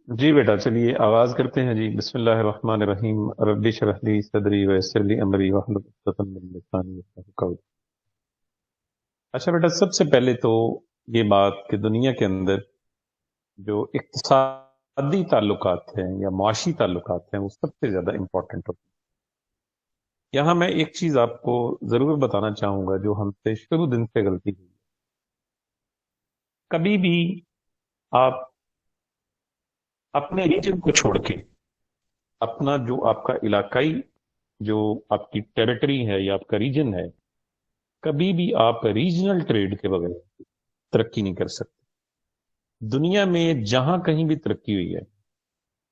جی بیٹا، چلیے آغاز کرتے ہیں جی۔ بسم اللہ الرحمن الرحیم، رب اشرح لی صدری ویسر لی امری واحلل عقدۃ من لسانی یفقہوا قولی۔ اچھا بیٹا، سب سے پہلے تو یہ بات کہ دنیا کے اندر جو اقتصادی تعلقات ہیں یا معاشی تعلقات ہیں وہ سب سے زیادہ امپورٹنٹ ہوتے ہیں۔ یہاں میں ایک چیز آپ کو ضرور بتانا چاہوں گا جو ہم سے شروع دن سے غلطی ہوئی ہے۔ کبھی بھی آپ اپنے ریجن کو چھوڑ کے اپنا جو آپ کا علاقائی جو آپ کی ٹیریٹری ہے یا آپ کا ریجن ہے، کبھی بھی آپ ریجنل ٹریڈ کے بغیر ترقی نہیں کر سکتے۔ دنیا میں جہاں کہیں بھی ترقی ہوئی ہے،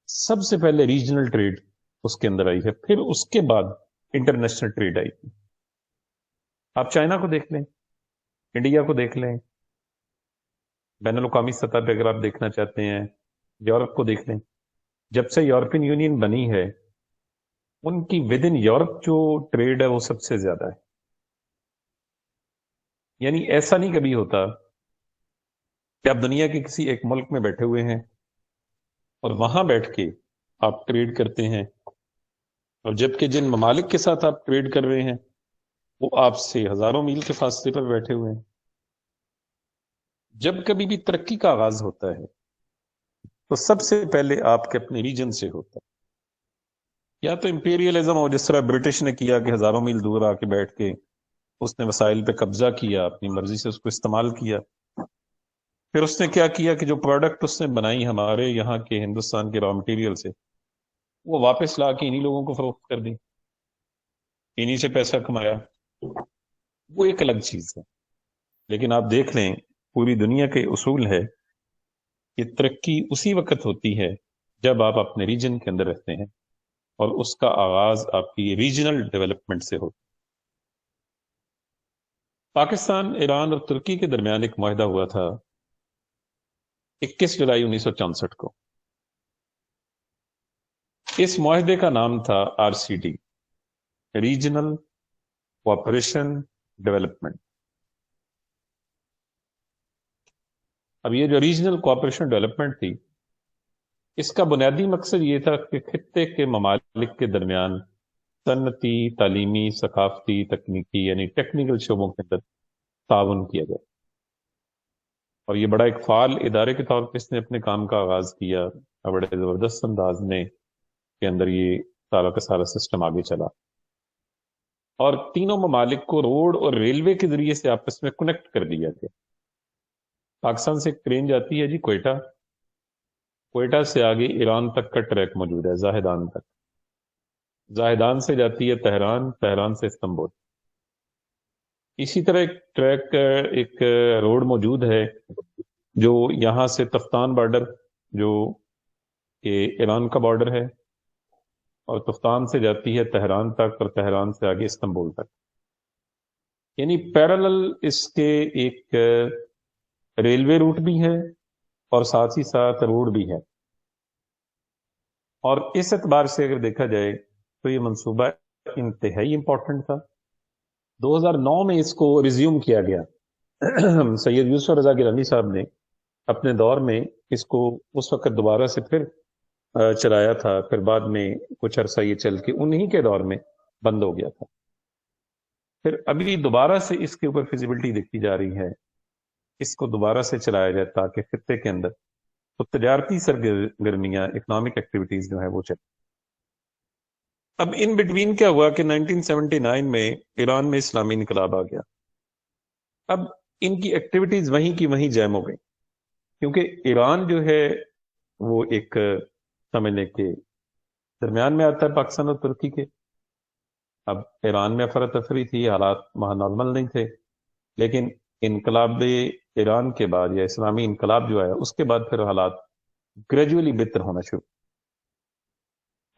سب سے پہلے ریجنل ٹریڈ اس کے اندر آئی ہے، پھر اس کے بعد انٹرنیشنل ٹریڈ آئی ہے۔ آپ چائنا کو دیکھ لیں، انڈیا کو دیکھ لیں، بین الاقوامی سطح پہ اگر آپ دیکھنا چاہتے ہیں یورپ کو دیکھ لیں۔ جب سے یورپین یونین بنی ہے، ان کی ود ان یورپ جو ٹریڈ ہے وہ سب سے زیادہ ہے۔ یعنی ایسا نہیں کبھی ہوتا کہ آپ دنیا کے کسی ایک ملک میں بیٹھے ہوئے ہیں اور وہاں بیٹھ کے آپ ٹریڈ کرتے ہیں، اور جبکہ جن ممالک کے ساتھ آپ ٹریڈ کر رہے ہیں وہ آپ سے ہزاروں میل کے فاصلے پر بیٹھے ہوئے ہیں۔ جب کبھی بھی ترقی کا آغاز ہوتا ہے تو سب سے پہلے آپ کے اپنے ریجن سے ہوتا ہے۔ یا تو امپیریلزم ہو، جس طرح برٹش نے کیا کہ ہزاروں میل دور آ کے بیٹھ کے اس نے وسائل پہ قبضہ کیا، اپنی مرضی سے اس کو استعمال کیا۔ پھر اس نے کیا کیا کہ جو پروڈکٹ اس نے بنائی ہمارے یہاں کے ہندوستان کے را مٹیریل سے، وہ واپس لا کے انہی لوگوں کو فروخت کر دی، انہی سے پیسہ کمایا۔ وہ ایک الگ چیز ہے۔ لیکن آپ دیکھ لیں، پوری دنیا کے اصول ہے کہ ترقی اسی وقت ہوتی ہے جب آپ اپنے ریجن کے اندر رہتے ہیں، اور اس کا آغاز آپ کی ریجنل ڈیولپمنٹ سے ہوتا ہے۔ پاکستان، ایران اور ترکی کے درمیان ایک معاہدہ ہوا تھا 21 جولائی 1964 کو۔ اس معاہدے کا نام تھا RCD، ریجنل کوآپریشن ڈیولپمنٹ۔ اب یہ جو ریجنل کوآپریشن ڈیولپمنٹ تھی، اس کا بنیادی مقصد یہ تھا کہ خطے کے ممالک کے درمیان صنعتی، تعلیمی، ثقافتی، تکنیکی یعنی ٹیکنیکل شعبوں کے اندر تعاون کیا جائے۔ اور یہ بڑا ایک فعال ادارے کے طور پہ اس نے اپنے کام کا آغاز کیا، اور بڑے زبردست انداز میں کے اندر یہ سارا کا سارا سسٹم آگے چلا، اور تینوں ممالک کو روڈ اور ریلوے کے ذریعے سے آپس میں کنیکٹ کر دیا گیا۔ پاکستان سے ایک ٹرین جاتی ہے جی کوئٹہ، کوئٹہ سے آگے ایران تک کا ٹریک موجود ہے، زاہدان تک۔ زاہدان سے جاتی ہے تہران، تہران سے استنبول۔ اسی طرح ایک ٹریک، ایک روڈ موجود ہے جو یہاں سے تفتان بارڈر، جو کہ ایران کا بارڈر ہے، اور تفتان سے جاتی ہے تہران تک، اور تہران سے آگے استنبول تک۔ یعنی پیرالل اس کے ایک ریلوے روٹ بھی ہے اور ساتھ ہی ساتھ روڈ بھی ہے۔ اور اس اعتبار سے اگر دیکھا جائے تو یہ منصوبہ انتہائی امپورٹنٹ تھا۔ 2009 میں اس کو ریزیوم کیا گیا۔ سید یوسف رضا گیلانی صاحب نے اپنے دور میں اس کو اس وقت دوبارہ سے پھر چلایا تھا، پھر بعد میں کچھ عرصہ یہ چل کے انہی کے دور میں بند ہو گیا تھا۔ پھر ابھی دوبارہ سے اس کے اوپر فیزیبلٹی دیکھی جا رہی ہے، اس کو دوبارہ سے چلایا جائے تاکہ خطے کے اندر تو تجارتی سرگرمیاں، اکنامک ایکٹیویٹیز جو ہے وہ چلے۔ اب ان بٹوین کیا ہوا کہ 1979 میں ایران میں اسلامی انقلاب آ گیا۔ اب ان کی ایکٹیویٹیز وہیں کی وہیں جیم ہو گئی، کیونکہ ایران جو ہے وہ ایک سمجھنے کے درمیان میں آتا ہے پاکستان اور ترکی کے۔ اب ایران میں افراتفری تھی، حالات وہاں نارمل نہیں تھے، لیکن انقلاب ایران کے بعد یا اسلامی انقلاب جو آیا اس کے بعد پھر حالات گریجولی بہتر ہونا شروع۔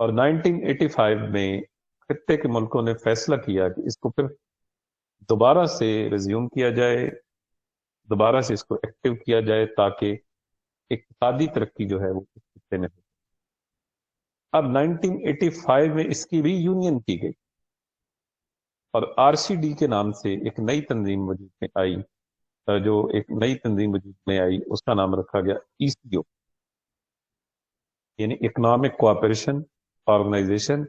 اور 1985 میں خطے کے ملکوں نے فیصلہ کیا کہ اس کو پھر دوبارہ سے ریزیوم کیا جائے، دوبارہ سے اس کو ایکٹیو کیا جائے تاکہ اقتصادی ترقی جو ہے وہ اس خطے میں ہو۔ اب 1985 میں اس کی ری یونین کی گئی، اور RCD کے نام سے ایک نئی تنظیم وجود میں آئی، جو ایک نئی تنظیم وجود میں آئی اس کا نام رکھا گیا ECO۔ یعنی اکنامک کوآپریشن آرگنائزیشن،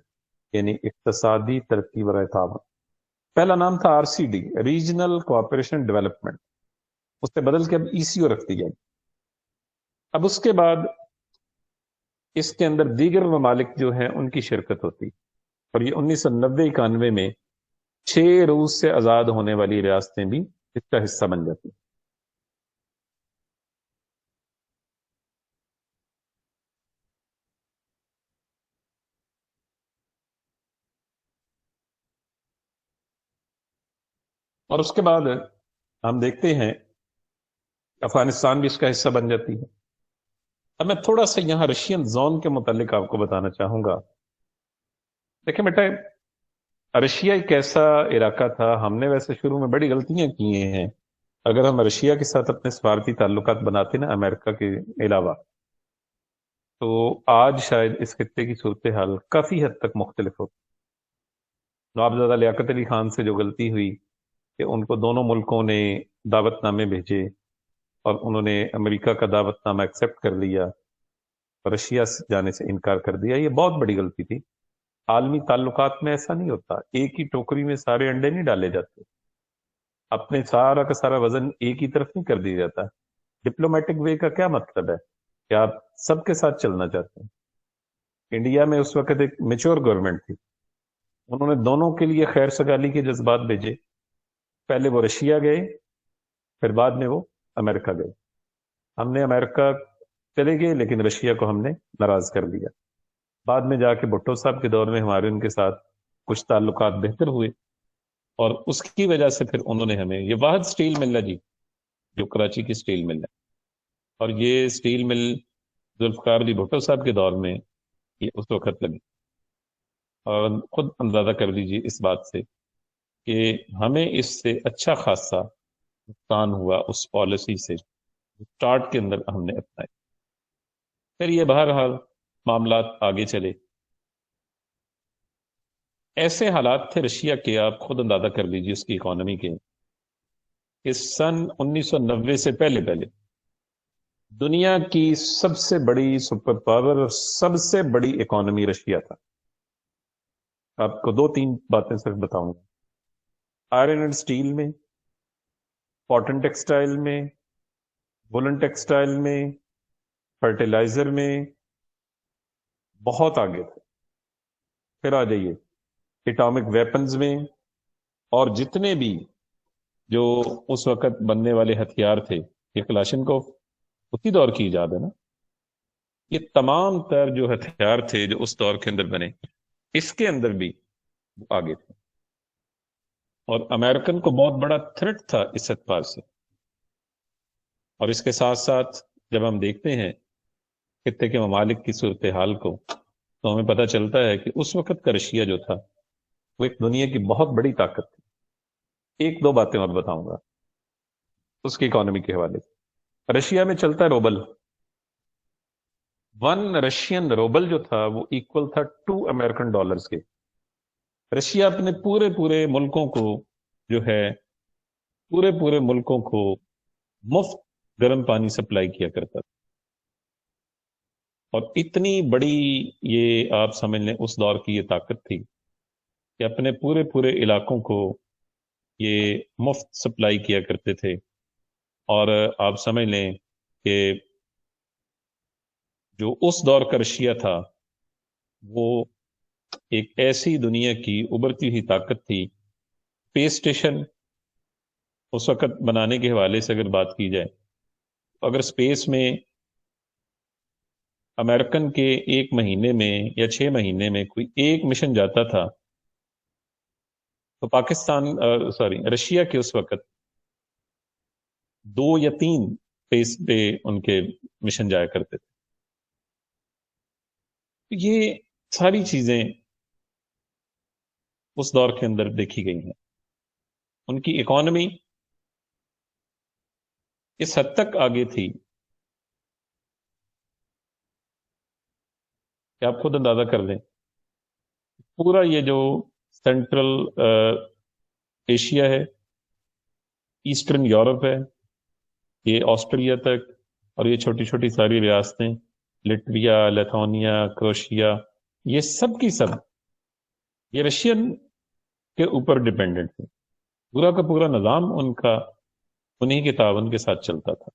یعنی اقتصادی ترقی برائے تعاون. پہلا نام تھا RCD، ریجنل کوآپریشن ڈیولپمنٹ، اس سے بدل کے اب ECO رکھ دیا. اب اس کے بعد اس کے اندر دیگر ممالک جو ہیں ان کی شرکت ہوتی، اور یہ 1990-91 میں 6 روس سے آزاد ہونے والی ریاستیں بھی اس کا حصہ بن جاتی. اور اس کے بعد ہم دیکھتے ہیں افغانستان بھی اس کا حصہ بن جاتی ہے. اب میں تھوڑا سا یہاں رشین زون کے متعلق آپ کو بتانا چاہوں گا. دیکھیں بیٹا، رشیا ایک ایسا علاقہ تھا، ہم نے ویسے شروع میں بڑی غلطیاں کی ہیں. اگر ہم رشیا کے ساتھ اپنے سفارتی تعلقات بناتے نا امریکہ کے علاوہ، تو آج شاید اس خطے کی صورتحال کافی حد تک مختلف ہوتی. نوابزادہ لیاقت علی خان سے جو غلطی ہوئی کہ ان کو دونوں ملکوں نے دعوت نامے بھیجے اور انہوں نے امریکہ کا دعوت نامہ ایکسیپٹ کر لیا، رشیا سے جانے سے انکار کر دیا، یہ بہت بڑی غلطی تھی. عالمی تعلقات میں ایسا نہیں ہوتا، ایک ہی ٹوکری میں سارے انڈے نہیں ڈالے جاتے، اپنے سارا کا سارا وزن ایک ہی طرف نہیں کر دیا جاتا. ڈپلومیٹک وے کا کیا مطلب ہے کہ آپ سب کے ساتھ چلنا چاہتے ہیں. انڈیا میں اس وقت ایک میچور گورنمنٹ تھی، انہوں نے دونوں کے لیے خیر سگالی کے جذبات بھیجے. پہلے وہ رشیا گئے، پھر بعد میں وہ امریکہ گئے. ہم نے امریکہ چلے گئے لیکن رشیا کو ہم نے ناراض کر دیا. بعد میں جا کے بھٹو صاحب کے دور میں ہمارے ان کے ساتھ کچھ تعلقات بہتر ہوئے، اور اس کی وجہ سے پھر انہوں نے ہمیں یہ واحد سٹیل مل ہے جی، جو کراچی کی سٹیل مل ہے، اور یہ سٹیل مل ذوالفقار علی بھٹو صاحب کے دور میں یہ اس وقت لگی. اور خود اندازہ کر لیجیے اس بات سے کہ ہمیں اس سے اچھا خاصا نقصان ہوا اس پالیسی سے اسٹارٹ کے اندر ہم نے اپنائی. پھر یہ بہرحال معاملات آگے چلے. ایسے حالات تھے رشیا کے، آپ خود اندازہ کر لیجیے اس کی اکانومی کے، کہ سن 1990 سے پہلے دنیا کی سب سے بڑی سپر پاور اور سب سے بڑی اکانومی رشیا تھا. آپ کو 2-3 باتیں صرف بتاؤں گا. آئرن اینڈ سٹیل میں، کاٹن ٹیکسٹائل میں، وولن ٹیکسٹائل میں، فرٹیلائزر میں بہت آگے تھے. پھر آ جائیے ایٹامک ویپنز میں، اور جتنے بھی جو اس وقت بننے والے ہتھیار تھے، یہ کلاشنکوف اسی دور کی ایجاد ہے نا، یہ تمام تر جو ہتھیار تھے جو اس دور کے اندر بنے، اس کے اندر بھی وہ آگے تھے. اور امریکن کو بہت بڑا تھریٹ تھا اس اعتبار سے. اور اس کے ساتھ ساتھ جب ہم دیکھتے ہیں خطے کے ممالک کی صورتحال کو، تو ہمیں پتہ چلتا ہے کہ اس وقت کا رشیا جو تھا وہ ایک دنیا کی بہت بڑی طاقت تھی. 1-2 باتیں اور بتاؤں گا اس کی اکانومی کے حوالے سے. رشیا میں چلتا ہے روبل. 1 رشین روبل جو تھا وہ ایکول تھا 2 امریکن ڈالرز کے. رشیا اپنے پورے پورے ملکوں کو جو ہے، پورے ملکوں کو مفت گرم پانی سپلائی کیا کرتا تھا. اور اتنی بڑی یہ آپ سمجھ لیں اس دور کی یہ طاقت تھی کہ اپنے پورے علاقوں کو یہ مفت سپلائی کیا کرتے تھے. اور آپ سمجھ لیں کہ جو اس دور کا رشیا تھا وہ ایک ایسی دنیا کی ابھرتی ہوئی طاقت تھی. اسپیس اسٹیشن اس وقت بنانے کے حوالے سے اگر بات کی جائے، اگر اسپیس میں امریکن کے 1 مہینے میں یا 6 مہینے میں کوئی ایک مشن جاتا تھا، تو رشیا کے اس وقت 2 یا 3 اسپیس پہ ان کے مشن جایا کرتے تھے. یہ ساری چیزیں اس دور کے اندر دیکھی گئی ہیں. ان کی اکانومی اس حد تک آگے تھی کہ آپ خود اندازہ کر لیں. پورا یہ جو سینٹرل ایشیا ہے، ایسٹرن یورپ ہے، یہ آسٹریلیا تک، اور یہ چھوٹی چھوٹی ساری ریاستیں، لٹویا، لیتھونیا، کروشیا، یہ سب کی سب یہ رشین کے اوپر ڈپینڈنٹ تھے. پورا کا پورا نظام ان کا انہی کے تعاون کے ساتھ چلتا تھا.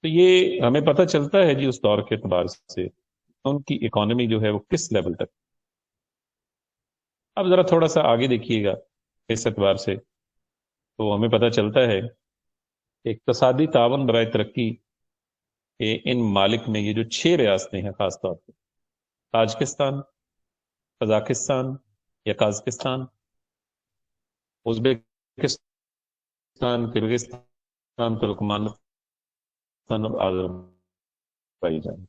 تو یہ ہمیں پتہ چلتا ہے جی اس دور کے اعتبار سے ان کی اکانومی جو ہے وہ کس لیول تک. اب ذرا تھوڑا سا آگے دیکھیے گا اس اعتبار سے تو ہمیں پتہ چلتا ہے کہ اقتصادی تعاون برائے ترقی کے ان ممالک میں یہ جو 6 ریاستیں ہیں خاص طور پہ تاجکستان، قزاقستان یا قازقستان، ازبکستان، کرغزستان، ترکمانستان اور Azerbaijan.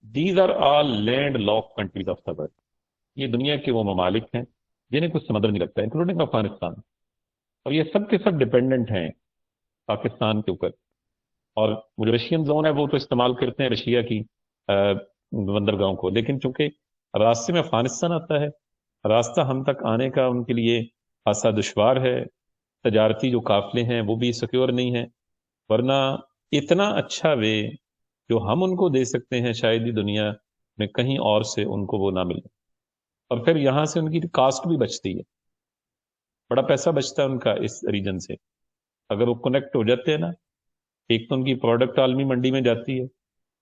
These are all land lock countries of the world. یہ دنیا کے وہ ممالک ہیں جنہیں کچھ سمندر نہیں لگتا انکلوڈنگ افغانستان. اور یہ سب کے سب ڈپینڈنٹ ہیں پاکستان کے اوپر. اور جو رشین زون ہے وہ تو استعمال کرتے ہیں رشیا کی بندرگاہوں کو، لیکن چونکہ راستے میں افغانستان آتا ہے، راستہ ہم تک آنے کا ان کے لیے خاصا دشوار ہے. تجارتی جو قافلے ہیں وہ بھی سیکیور نہیں ہیں، ورنہ اتنا اچھا وے جو ہم ان کو دے سکتے ہیں شاید ہی دنیا میں کہیں اور سے ان کو وہ نہ ملے. اور پھر یہاں سے ان کی کاسٹ بھی بچتی ہے، بڑا پیسہ بچتا ہے ان کا اس ریجن سے. اگر وہ کنیکٹ ہو جاتے ہیں نا، ایک تو ان کی پروڈکٹ عالمی منڈی میں جاتی ہے،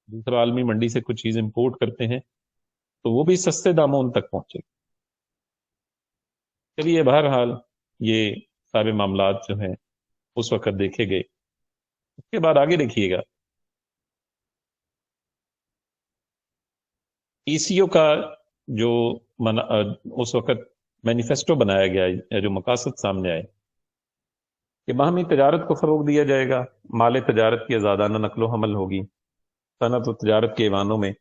دوسرا عالمی منڈی سے کچھ چیز امپورٹ کرتے ہیں تو وہ بھی سستے داموں ان تک پہنچے. چلیے بہرحال یہ سارے معاملات جو ہیں اس وقت دیکھے گئے. اس کے بعد آگے دیکھیے گا ای سی او کا جو اس وقت مینیفیسٹو بنایا گیا یا جو مقاصد سامنے آئے کہ باہمی تجارت کو فروغ دیا جائے گا، مال تجارت کی آزادانہ نقل و حمل ہوگی، صنعت و تجارت کے ایوانوں میں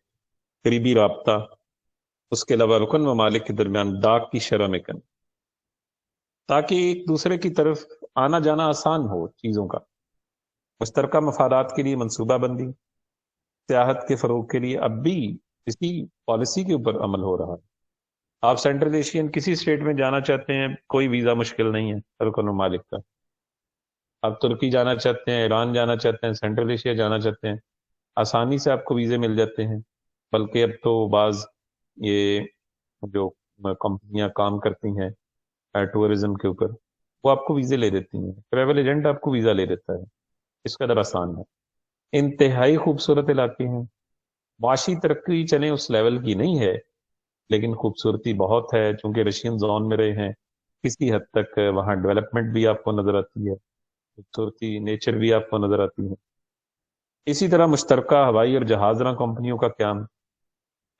قریبی رابطہ، اس کے علاوہ رکن ممالک کے درمیان ڈاک کی شرح میں کمی تاکہ ایک دوسرے کی طرف آنا جانا آسان ہو چیزوں کا. مشترکہ مفادات کے لیے منصوبہ بندی، سیاحت کے فروغ کے لیے اب بھی اسی پالیسی کے اوپر عمل ہو رہا ہے. آپ سینٹرل ایشین کسی اسٹیٹ میں جانا چاہتے ہیں کوئی ویزا مشکل نہیں ہے رکن ممالک کا. آپ ترکی جانا چاہتے ہیں، ایران جانا چاہتے ہیں، سینٹرل ایشیا جانا چاہتے ہیں، آسانی سے آپ کو ویزے مل جاتے ہیں. بلکہ اب تو بعض یہ جو کمپنیاں کام کرتی ہیں ٹورزم کے اوپر وہ آپ کو ویزے لے دیتی ہیں، ٹریول ایجنٹ آپ کو ویزا لے دیتا ہے. اس قدر آسان ہے. انتہائی خوبصورت علاقے ہیں. معاشی ترقی چلیں اس لیول کی نہیں ہے لیکن خوبصورتی بہت ہے. چونکہ رشین زون میں رہے ہیں کسی حد تک وہاں ڈیولپمنٹ بھی آپ کو نظر آتی ہے، خوبصورتی نیچر بھی آپ کو نظر آتی ہے. اسی طرح مشترکہ ہوائی اور جہاز راں کمپنیوں کا قیام،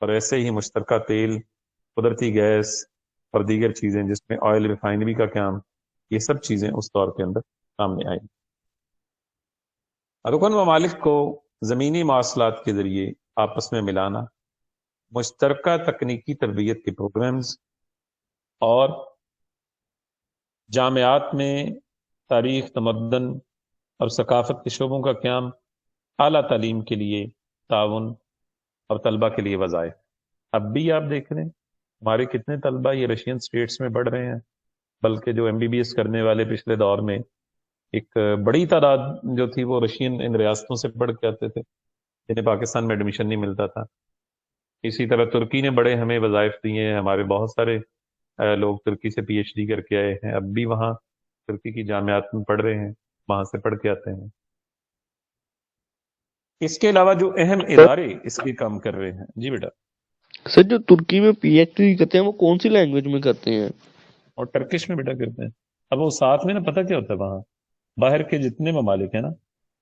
اور ایسے ہی مشترکہ تیل، قدرتی گیس اور دیگر چیزیں جس میں آئل ریفائنری کا قیام، یہ سب چیزیں اس دور کے اندر سامنے آئی. رکن ممالک کو زمینی مواصلات کے ذریعے آپس میں ملانا، مشترکہ تکنیکی تربیت کے پروگرامز اور جامعات میں تاریخ، تمدن اور ثقافت کے شعبوں کا قیام، اعلیٰ تعلیم کے لیے تعاون اور طلبہ کے لیے وظائف. اب بھی آپ دیکھ رہے ہیں ہمارے کتنے طلبہ یہ رشین سٹیٹس میں پڑھ رہے ہیں، بلکہ جو ایم بی بی ایس کرنے والے پچھلے دور میں ایک بڑی تعداد جو تھی وہ رشین ان ریاستوں سے پڑھ کے آتے تھے جنہیں پاکستان میں ایڈمیشن نہیں ملتا تھا. اسی طرح ترکی نے بڑے ہمیں وظائف دیے ہیں. ہمارے بہت سارے لوگ ترکی سے پی ایچ ڈی کر کے آئے ہیں، اب بھی وہاں ترکی کی جامعات میں پڑھ رہے ہیں، وہاں سے پڑھ کے آتے ہیں. اس کے علاوہ جو اہم ادارے اس کے کام کر رہے ہیں. جی بیٹا. سر جو ترکی میں پی ایچ ڈی کرتے ہیں وہ کون سی لینگویج میں کرتے ہیں؟ اور ٹرکش میں بیٹا کرتے ہیں. اب وہ ساتھ میں نا پتہ کیا ہوتا ہے وہاں باہر کے جتنے ممالک ہیں نا،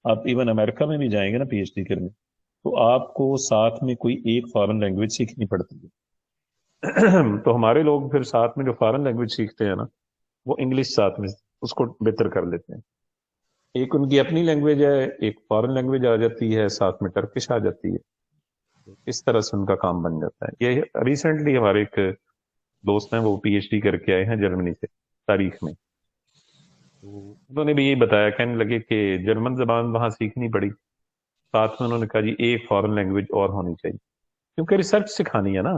آپ ایون امریکہ میں بھی جائیں گے نا پی ایچ ڈی کرنے تو آپ کو ساتھ میں کوئی ایک فارن لینگویج سیکھنی پڑتی ہے. تو ہمارے لوگ پھر ساتھ میں جو فارن لینگویج سیکھتے ہیں نا وہ انگلش ساتھ میں اس کو بہتر کر لیتے ہیں. ایک ان کی اپنی لینگویج ہے، ایک فارن لینگویج آ جاتی ہے، ساتھ میں ٹرکش آ جاتی ہے. اس طرح سے ان کا کام بن جاتا ہے. یہ ریسنٹلی ہمارے ایک دوست ہیں وہ پی ایچ ڈی کر کے آئے ہیں جرمنی سے تاریخ میں. انہوں نے بھی یہی بتایا، کہنے لگے کہ جرمن زبان وہاں سیکھنی پڑی، ساتھ میں انہوں نے کہا جی ایک فارن لینگویج اور ہونی چاہیے کیونکہ ریسرچ سکھانی ہے نا.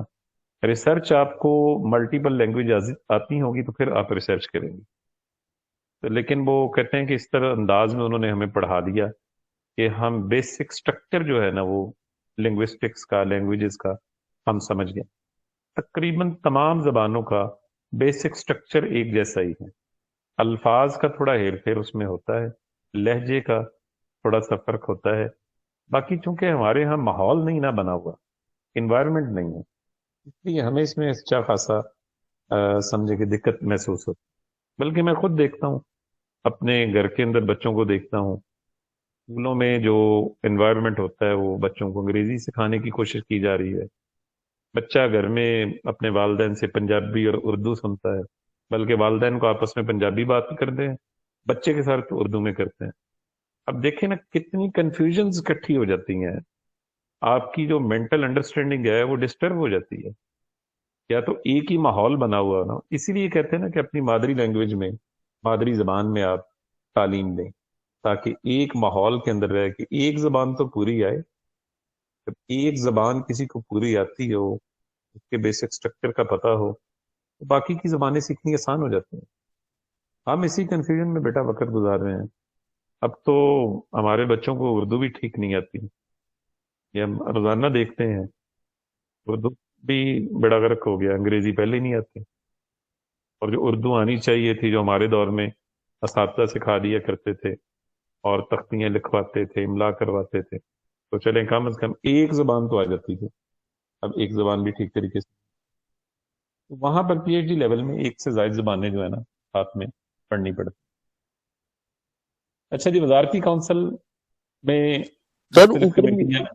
ریسرچ آپ کو ملٹیپل لینگویج آتی ہوگی تو پھر آپ ریسرچ کریں گے. لیکن وہ کہتے ہیں کہ اس طرح انداز میں انہوں نے ہمیں پڑھا دیا کہ ہم بیسک سٹرکچر جو ہے نا وہ لنگوسٹکس کا، لینگویجز کا ہم سمجھ گئے. تقریباً تمام زبانوں کا بیسک سٹرکچر ایک جیسا ہی ہے. الفاظ کا تھوڑا ہیر پھیر اس میں ہوتا ہے، لہجے کا تھوڑا سا فرق ہوتا ہے. باقی چونکہ ہمارے یہاں ماحول نہیں نہ بنا ہوا، انوائرمنٹ نہیں ہے، اس لیے ہمیں اس میں اچھا خاصا سمجھے کہ دقت محسوس ہوتی. بلکہ میں خود دیکھتا ہوں، اپنے گھر کے اندر بچوں کو دیکھتا ہوں، اسکولوں میں جو انوائرمنٹ ہوتا ہے وہ بچوں کو انگریزی سکھانے کی کوشش کی جا رہی ہے. بچہ گھر میں اپنے والدین سے پنجابی اور اردو سنتا ہے، بلکہ والدین کو آپس میں پنجابی بات کرتے ہیں، بچے کے ساتھ اردو میں کرتے ہیں. اب دیکھیں نا کتنی کنفیوژنز اکٹھی ہو جاتی ہیں، آپ کی جو مینٹل انڈرسٹینڈنگ ہے وہ ڈسٹرب ہو جاتی ہے. یا تو ایک ہی ماحول بنا ہوا نا، اسی لیے کہتے ہیں نا کہ اپنی مادری لینگویج میں، مادری زبان میں آپ تعلیم دیں، تاکہ ایک ماحول کے اندر رہ کے ایک زبان تو پوری آئے. جب ایک زبان کسی کو پوری آتی ہو، اس کے بیسک سٹرکچر کا پتہ ہو، تو باقی کی زبانیں سیکھنی آسان ہو جاتی ہیں. ہم اسی کنفیوژن میں بیٹا وقت گزار رہے ہیں. اب تو ہمارے بچوں کو اردو بھی ٹھیک نہیں آتی، یہ ہم روزانہ دیکھتے ہیں. اردو بھی بڑا غرق ہو گیا، انگریزی پہلے ہی نہیں آتی. اور جو اردو آنی چاہیے تھی، جو ہمارے دور میں اساتذہ سکھا دیا کرتے تھے اور تختیاں لکھواتے تھے، املا کرواتے تھے، تو چلیں کم از کم ایک زبان تو آ جاتی تھی. اب ایک زبان بھی ٹھیک طریقے سے، وہاں پر پی ایچ ڈی لیول میں ایک سے زائد زبانیں جو ہے نا ساتھ میں پڑھنی پڑتی. اچھا جی، وزارتی کونسل میں سر مختلف اوپر کمیٹیاں.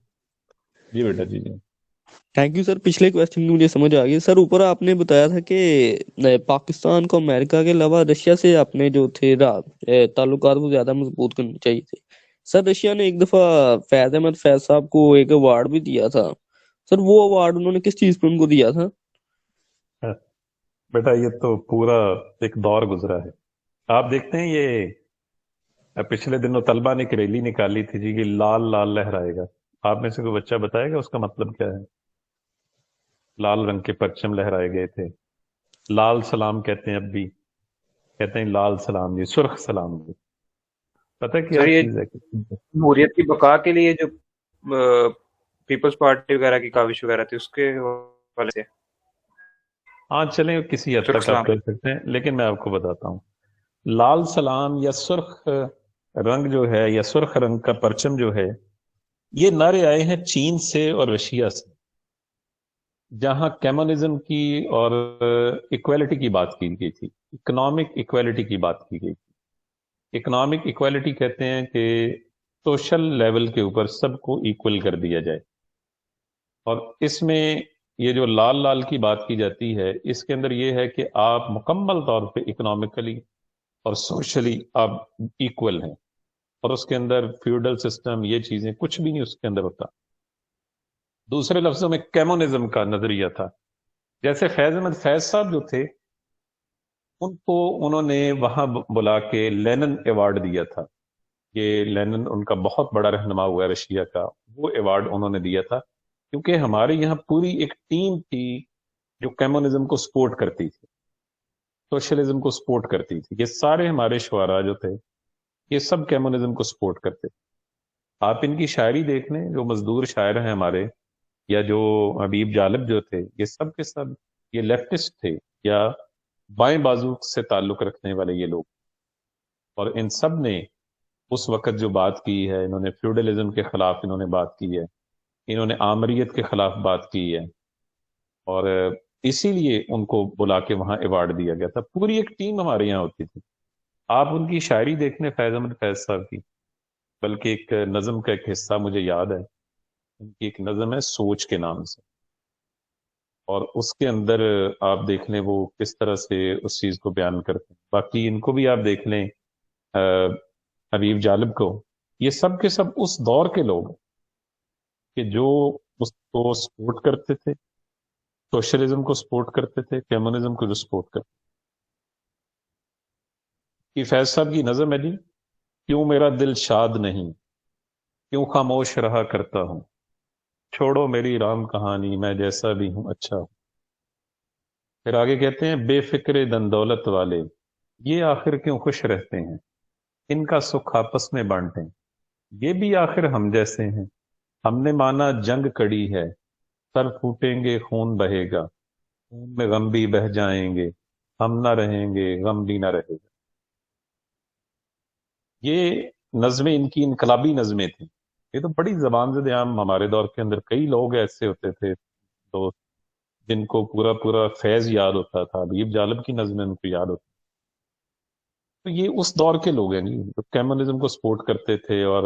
جی بیٹا، جی جی. تھینک یو سر، پچھلے کویسچن میں مجھے سمجھ آ گئی. سر اوپر آپ نے بتایا تھا کہ پاکستان کو امریکہ کے علاوہ رشیا سے اپنے جو تھے تعلقات وہ زیادہ مضبوط کرنے چاہیے تھے. سر رشیا نے ایک دفعہ فیض احمد فیض صاحب کو ایک ایوارڈ بھی دیا تھا. سر وہ ایوارڈ انہوں نے کس چیز پہ ان کو دیا تھا؟ بیٹا یہ تو پورا ایک دور گزرا ہے. آپ دیکھتے ہیں یہ پچھلے دنوں طلبہ نے ایک ریلی نکالی تھی جی کہ لال لال لہرائے گا. آپ میں سے کوئی بچہ بتائے گا اس کا مطلب کیا ہے؟ لال رنگ کے پرچم لہرائے گئے تھے. لال سلام کہتے ہیں، اب بھی کہتے ہیں لال سلام جی، سرخ سلام جی. پتہ کیا سر یہ چیز ہے کہ جمہوریت کی بقا کے لیے جو پیپلز پارٹی وغیرہ کی کاوش وغیرہ تھی اس کے حوالے سے ہاں چلیں کسی حد سرخ تک آپ سلام. کہہ سکتے ہیں، لیکن میں آپ کو بتاتا ہوں. لال سلام یا سرخ رنگ جو ہے، یا سرخ رنگ کا پرچم جو ہے، یہ نعرے آئے ہیں چین سے اور رشیا سے، جہاں کمیونزم کی اور ایکویلٹی کی بات کی گئی تھی، اکنامک ایکویلٹی کی بات کی گئی تھی. اکنامک ایکویلٹی کہتے ہیں کہ سوشل لیول کے اوپر سب کو ایکول کر دیا جائے. اور اس میں یہ جو لال لال کی بات کی جاتی ہے، اس کے اندر یہ ہے کہ آپ مکمل طور پہ اکنامکلی اور سوشلی آپ ایکول ہیں، اور اس کے اندر فیوڈل سسٹم یہ چیزیں کچھ بھی نہیں اس کے اندر ہوتا. دوسرے لفظوں میں کمیونزم کا نظریہ تھا. جیسے فیض احمد فیض صاحب جو تھے، ان کو انہوں نے وہاں بلا کے لینن ایوارڈ دیا تھا. یہ لینن ان کا بہت بڑا رہنما ہوا ہے رشیا کا، وہ ایوارڈ انہوں نے دیا تھا کیونکہ ہمارے یہاں پوری ایک ٹیم تھی جو کمیونزم کو سپورٹ کرتی تھی، سوشلزم کو سپورٹ کرتی تھی. یہ سارے ہمارے شعراء جو تھے یہ سب کمیونزم کو سپورٹ کرتے تھے. آپ ان کی شاعری دیکھ لیں، جو مزدور شاعر ہیں ہمارے، یا جو حبیب جالب جو تھے، یہ سب کے سب یہ لیفٹسٹ تھے، یا بائیں بازو سے تعلق رکھنے والے یہ لوگ. اور ان سب نے اس وقت جو بات کی ہے، انہوں نے فیوڈلزم کے خلاف انہوں نے بات کی ہے، انہوں نے آمریت کے خلاف بات کی ہے، اور اسی لیے ان کو بلا کے وہاں ایوارڈ دیا گیا تھا. پوری ایک ٹیم ہمارے یہاں ہوتی تھی. آپ ان کی شاعری دیکھنے فیض احمد فیض صاحب کی، بلکہ ایک نظم کا ایک حصہ مجھے یاد ہے، ان کی ایک نظم ہے سوچ کے نام سے، اور اس کے اندر آپ دیکھ لیں وہ کس طرح سے اس چیز کو بیان کرتے ہیں. باقی ان کو بھی آپ دیکھ لیں، حبیب جالب کو، یہ سب کے سب اس دور کے لوگ ہیں کہ جو اس کو سپورٹ کرتے تھے، سوشلزم کو سپورٹ کرتے تھے، کمیونزم کو جو سپورٹ کرتے تھے. کہ فیض صاحب کی نظم ہے جی، کیوں میرا دل شاد نہیں، کیوں خاموش رہا کرتا ہوں، چھوڑو میری رام کہانی، میں جیسا بھی ہوں اچھا ہوں. پھر آگے کہتے ہیں بے فکر دن دولت والے، یہ آخر کیوں خوش رہتے ہیں، ان کا سکھ آپس میں بانٹیں، یہ بھی آخر ہم جیسے ہیں، ہم نے مانا جنگ کڑی ہے، سر پھوٹیں گے خون بہے گا، خون میں غم بھی بہ جائیں گے، ہم نہ رہیں گے غم بھی نہ رہے گا۔ یہ نظمیں ان کی انقلابی نظمیں تھیں۔ یہ تو بڑی زبان زد عام ہمارے دور کے اندر کئی لوگ ایسے ہوتے تھے تو جن کو پورا پورا فیض یاد ہوتا تھا، حبیب جالب کی نظمیں ان کو یاد ہوتی۔ تو یہ اس دور کے لوگ ہیں نہیں جو کمیونزم کو سپورٹ کرتے تھے اور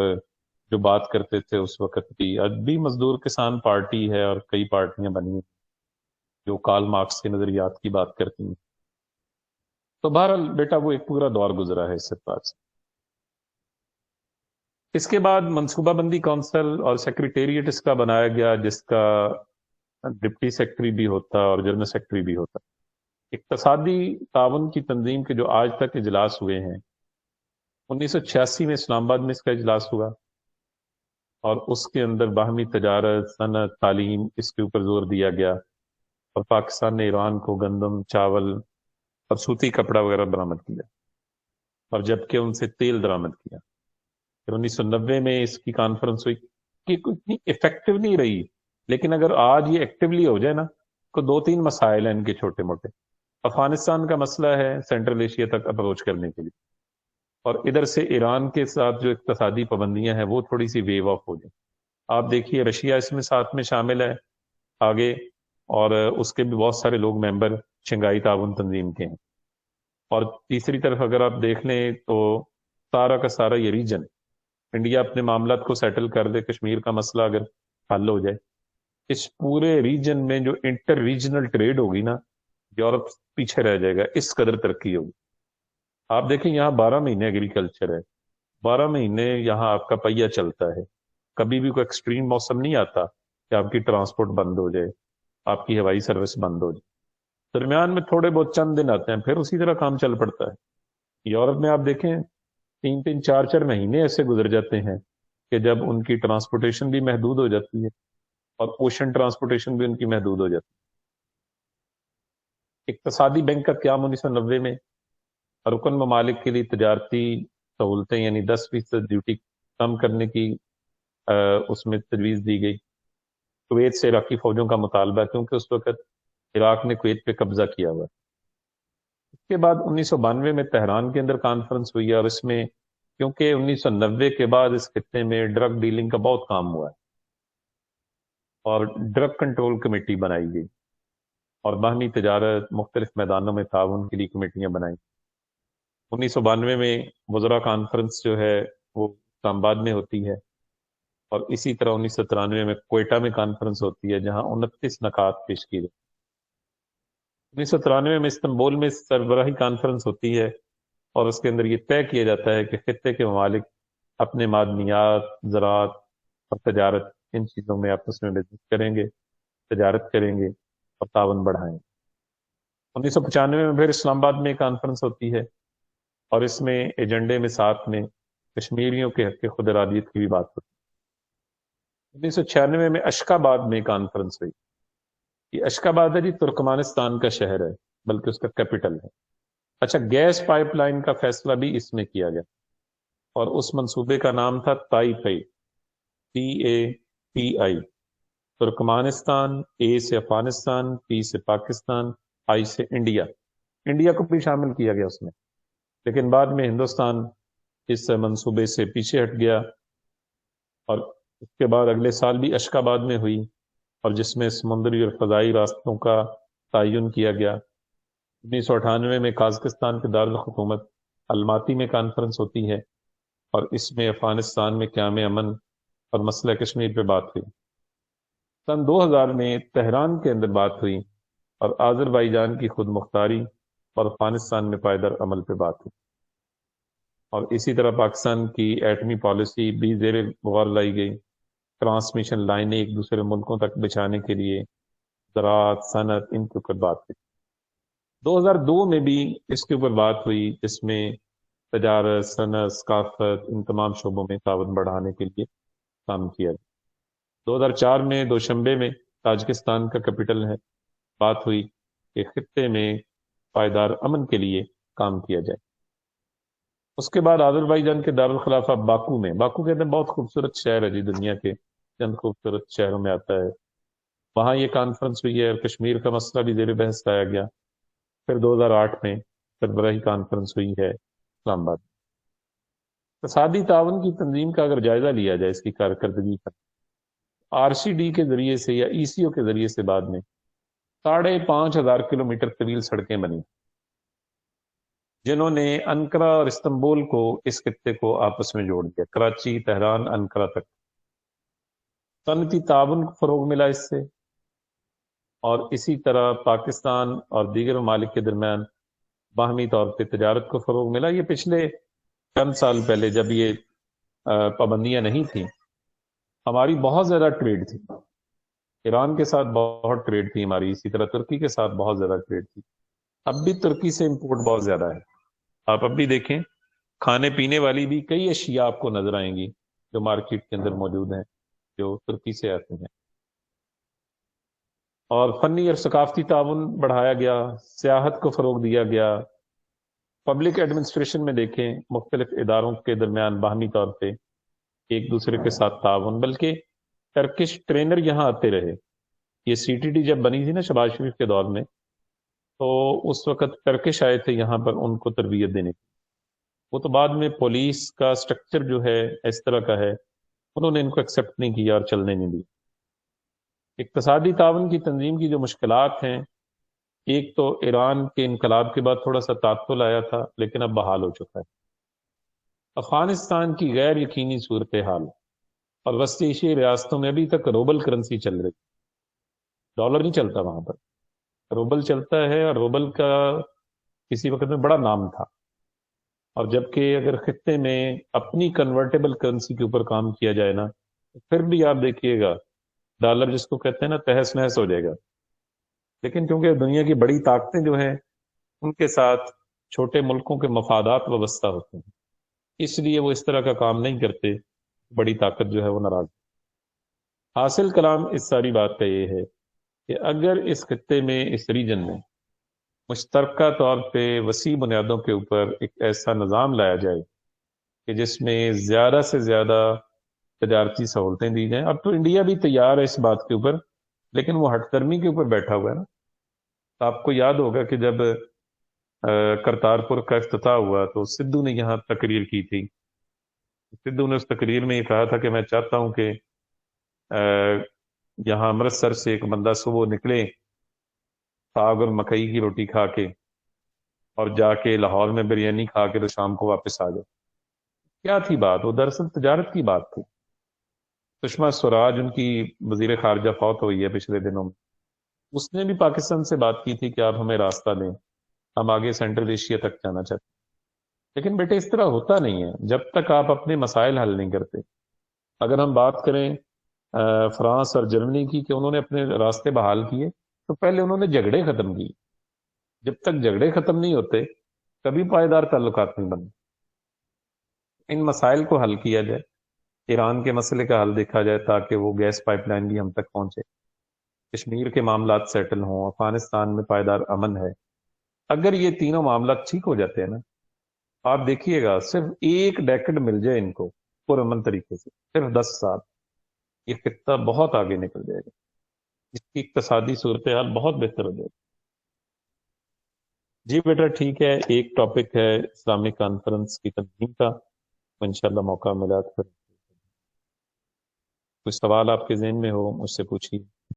جو بات کرتے تھے اس وقت کی۔ اب بھی مزدور کسان پارٹی ہے اور کئی پارٹیاں بنی ہیں جو کارل مارکس کے نظریات کی بات کرتی ہیں۔ تو بہرحال بیٹا وہ ایک پورا دور گزرا ہے اس سے پاس۔ اس کے بعد منصوبہ بندی کونسل اور سیکریٹریٹ اس کا بنایا گیا، جس کا ڈپٹی سیکرٹری بھی ہوتا اور جنرل سیکرٹری بھی ہوتا۔ اقتصادی تعاون کی تنظیم کے جو آج تک اجلاس ہوئے ہیں، 1986 میں اسلام آباد میں اس کا اجلاس ہوا اور اس کے اندر باہمی تجارت، صنعت، تعلیم، اس کے اوپر زور دیا گیا، اور پاکستان نے ایران کو گندم، چاول اور سوتی کپڑا وغیرہ برآمد کیا، اور جبکہ ان سے تیل درآمد کیا۔ پھر 1990 میں اس کی کانفرنس ہوئی کہ اتنی افیکٹو نہیں رہی، لیکن اگر آج یہ ایکٹیولی ہو جائے نا تو دو تین مسائل ہیں ان کے چھوٹے موٹے۔ افغانستان کا مسئلہ ہے سینٹرل ایشیا تک اپروچ کرنے کے لیے، اور ادھر سے ایران کے ساتھ جو اقتصادی پابندیاں ہیں وہ تھوڑی سی ویو آف ہو جائیں۔ آپ دیکھیے رشیا اس میں ساتھ میں شامل ہے آگے، اور اس کے بھی بہت سارے لوگ ممبر شنگھائی تعاون تنظیم کے ہیں۔ اور تیسری طرف اگر آپ دیکھ لیں تو سارا کا سارا یہ ریجن، انڈیا اپنے معاملات کو سیٹل کر دے، کشمیر کا مسئلہ اگر حل ہو جائے، اس پورے ریجن میں جو انٹر ریجنل ٹریڈ ہوگی نا، یورپ پیچھے رہ جائے گا، اس قدر ترقی ہوگی۔ آپ دیکھیں یہاں 12 مہینے ایگریکلچر ہے، 12 مہینے یہاں آپ کا پہیہ چلتا ہے، کبھی بھی کوئی ایکسٹریم موسم نہیں آتا کہ آپ کی ٹرانسپورٹ بند ہو جائے، آپ کی ہوائی سروس بند ہو جائے۔ درمیان میں تھوڑے بہت چند دن آتے ہیں، پھر اسی طرح کام چل پڑتا ہے۔ یورپ میں آپ دیکھیں 3 4 مہینے ایسے گزر جاتے ہیں کہ جب ان کی ٹرانسپورٹیشن بھی محدود ہو جاتی ہے اور اوشن ٹرانسپورٹیشن بھی ان کی محدود ہو جاتی ہے۔ اقتصادی بینک کا قیام 1990 میں رکن ممالک کے لیے تجارتی سہولتیں یعنی 10% ڈیوٹی کم کرنے کی اس میں تجویز دی گئی۔ کویت سے عراقی فوجوں کا مطالبہ، کیونکہ اس وقت عراق نے کویت پہ قبضہ کیا ہوا۔ اس کے بعد 1992 میں تہران کے اندر کانفرنس ہوئی، اور اس میں کیونکہ 1990 کے بعد اس خطے میں ڈرگ ڈیلنگ کا بہت کام ہوا ہے اور ڈرگ کنٹرول کمیٹی بنائی گئی، اور باہمی تجارت، مختلف میدانوں میں تعاون کے لیے کمیٹیاں بنائی۔ 1992 میں وزراء کانفرنس جو ہے وہ اسلام آباد میں ہوتی ہے، اور اسی طرح 1993 میں کوئٹہ میں کانفرنس ہوتی ہے جہاں 29 نکات پیش کی گئی۔ 1993 میں استنبول میں سربراہی کانفرنس ہوتی ہے، اور اس کے اندر یہ طے کیا جاتا ہے کہ خطے کے ممالک اپنے معدنیات، زراعت اور تجارت، ان چیزوں میں آپس میں بزنس کریں گے، تجارت کریں گے اور تعاون بڑھائیں گے۔ 1995 میں پھر اسلام آباد میں کانفرنس ہوتی ہے، اور اس میں ایجنڈے میں ساتھ میں کشمیریوں کے حق خود ارادیت کی بھی بات ہوتی ہے۔ 1996 میں اشکاباد میں کانفرنس ہوئی۔ یہ اشکاباد ہے جی ترکمانستان کا شہر ہے، بلکہ اس کا کیپٹل ہے۔ اچھا، گیس پائپ لائن کا فیصلہ بھی اس میں کیا گیا، اور اس منصوبے کا نام تھا تائی پئی، TAPI۔ ترکمانستان، اے سے افغانستان، پی سے پاکستان، آئی سے انڈیا، انڈیا کو بھی شامل کیا گیا اس میں، لیکن بعد میں ہندوستان اس منصوبے سے پیچھے ہٹ گیا، اور اس کے بعد اگلے سال بھی اشکاباد میں ہوئی، اور جس میں سمندری اور فضائی راستوں کا تعین کیا گیا۔ 1998 میں قازقستان کے دارالحکومت الماتی میں کانفرنس ہوتی ہے، اور اس میں افغانستان میں قیام امن اور مسئلہ کشمیر پہ بات ہوئی۔ سن 2000 میں تہران کے اندر بات ہوئی، اور آذربائیجان کی خود مختاری اور افغانستان میں پائیدار عمل پہ بات ہوئی، اور اسی طرح پاکستان کی ایٹمی پالیسی بھی زیر غور لائی گئی۔ ٹرانسمیشن لائنیں ایک دوسرے ملکوں تک بچھانے کے لیے زراعت، صنعت، ان کے اوپر بات ہوئی۔ 2002 میں بھی اس کے اوپر بات ہوئی، جس میں تجارت، صنعت، ثقافت، ان تمام شعبوں میں تعاون بڑھانے کے لیے کام کیا گیا۔ 2004 میں دوشنبے میں تاجکستان کا کیپٹل ہے، بات ہوئی کہ خطے میں پائیدار امن کے لیے کام کیا جائے۔ اس کے بعد آذربائیجان کے دارالخلافہ باکو میں، باکو کہتے ہیں بہت خوبصورت شہر ہے جی دنیا کے چند خوبصورت شہروں میں آتا ہے. وہاں یہ کانفرنس ہوئی ہے اور کشمیر کا مسئلہ بھی زیر بحث لایا گیا. پھر 2008 میں سربراہی کانفرنس ہوئی ہے اسلام آباد. اقتصادی تعاون کی تنظیم کا اگر جائزہ لیا جائے اس کی کارکردگی کا، RCD کے ذریعے سے یا ECO کے ذریعے سے بعد میں 5,500 کلومیٹر طویل سڑکیں بنی، جنہوں نے انقرہ اور استنبول کو، اس خطے کو آپس میں جوڑ دیا، کراچی، تہران، انقرہ تک. صنعتی تعاون کو فروغ ملا اس سے، اور اسی طرح پاکستان اور دیگر ممالک کے درمیان باہمی طور پہ تجارت کو فروغ ملا. یہ پچھلے چند سال پہلے جب یہ پابندیاں نہیں تھیں، ہماری بہت زیادہ ٹریڈ تھی، ایران کے ساتھ بہت ٹریڈ تھی ہماری، اسی طرح ترکی کے ساتھ بہت زیادہ ٹریڈ تھی. اب بھی ترکی سے امپورٹ بہت زیادہ ہے. آپ اب بھی دیکھیں، کھانے پینے والی بھی کئی اشیاء آپ کو نظر آئیں گی جو مارکیٹ کے اندر موجود ہیں، جو ترکی سے آتے ہیں. اور فنی اور ثقافتی تعاون بڑھایا گیا، سیاحت کو فروغ دیا گیا. پبلک ایڈمنسٹریشن میں دیکھیں، مختلف اداروں کے درمیان باہمی طور پہ ایک دوسرے کے ساتھ تعاون، بلکہ ٹرکش ٹرینر یہاں آتے رہے. یہ CTT جب بنی تھی نا شباز شریف کے دور میں، تو اس وقت ٹرکش آئے تھے یہاں پر ان کو تربیت دینے کی. وہ تو بعد میں پولیس کا سٹرکچر جو ہے اس طرح کا ہے، انہوں نے ان کو ایکسیپٹ نہیں کیا اور چلنے نہیں دی. اقتصادی تعاون کی تنظیم کی جو مشکلات ہیں، ایک تو ایران کے انقلاب کے بعد تھوڑا سا تعطل آیا تھا، لیکن اب بحال ہو چکا ہے. افغانستان کی غیر یقینی صورتحال اور وسطی ایشیائی ریاستوں میں ابھی تک روبل کرنسی چل رہی، ڈالر نہیں چلتا وہاں پر، روبل چلتا ہے. اور روبل کا کسی وقت میں بڑا نام تھا، اور جبکہ اگر خطے میں اپنی کنورٹیبل کرنسی کے اوپر کام کیا جائے نا، پھر بھی آپ دیکھیے گا ڈالر جس کو کہتے ہیں نا تہس نہس ہو جائے گا. لیکن کیونکہ دنیا کی بڑی طاقتیں جو ہیں ان کے ساتھ چھوٹے ملکوں کے مفادات وابستہ ہوتے ہیں، اس لیے وہ اس طرح کا کام نہیں کرتے، بڑی طاقت جو ہے وہ ناراض. حاصل کلام اس ساری بات کا یہ ہے کہ اگر اس خطے میں، اس ریجن میں مشترکہ طور پہ وسیع بنیادوں کے اوپر ایک ایسا نظام لایا جائے کہ جس میں زیادہ سے زیادہ تجارتی سہولتیں دی جائیں. اب تو انڈیا بھی تیار ہے اس بات کے اوپر، لیکن وہ ہٹ درمی کے اوپر بیٹھا ہوا ہے نا. آپ کو یاد ہوگا کہ جب کرتارپور کا افتتاح ہوا تو سدھو نے یہاں تقریر کی تھی. سدھو نے اس تقریر میں یہ کہا تھا کہ میں چاہتا ہوں کہ یہاں امرتسر سے ایک بندہ صبح نکلے ساگ اور مکئی کی روٹی کھا کے، اور جا کے لاہور میں بریانی کھا کے تو شام کو واپس آ جائے. کیا تھی بات؟ وہ دراصل تجارت کی بات تھی. سشما سوراج ان کی وزیر خارجہ فوت ہوئی ہے پچھلے دنوں میں، اس نے بھی پاکستان سے بات کی تھی کہ آپ ہمیں راستہ دیں، ہم آگے سینٹرل ایشیا تک جانا چاہتے ہیں. لیکن بیٹے اس طرح ہوتا نہیں ہے جب تک آپ اپنے مسائل حل نہیں کرتے. اگر ہم بات کریں فرانس اور جرمنی کی کہ انہوں نے اپنے راستے بحال کیے، تو پہلے انہوں نے جھگڑے ختم کیے. جب تک جھگڑے ختم نہیں ہوتے کبھی پائیدار تعلقات نہیں بنتے. ان مسائل کو حل کیا جائے، ایران کے مسئلے کا حل دیکھا جائے تاکہ وہ گیس پائپ لائن بھی ہم تک پہنچے، کشمیر کے معاملات سیٹل ہوں، افغانستان میں پائیدار امن ہے. اگر یہ تینوں معاملات ٹھیک ہو جاتے ہیں نا، آپ دیکھیے گا صرف ایک ڈیکڈ مل جائے ان کو پرامن طریقے سے، صرف 10 سال، یہ خطہ بہت آگے نکل جائے گا، اس کی اقتصادی صورتحال بہت بہتر ہو جائے گی. جی بیٹا ٹھیک ہے، ایک ٹاپک ہے اسلامک کانفرنس کی تنظیم کا، انشاءاللہ موقع ملا تو کوئی سوال آپ کے ذہن میں ہو مجھ سے پوچھیے.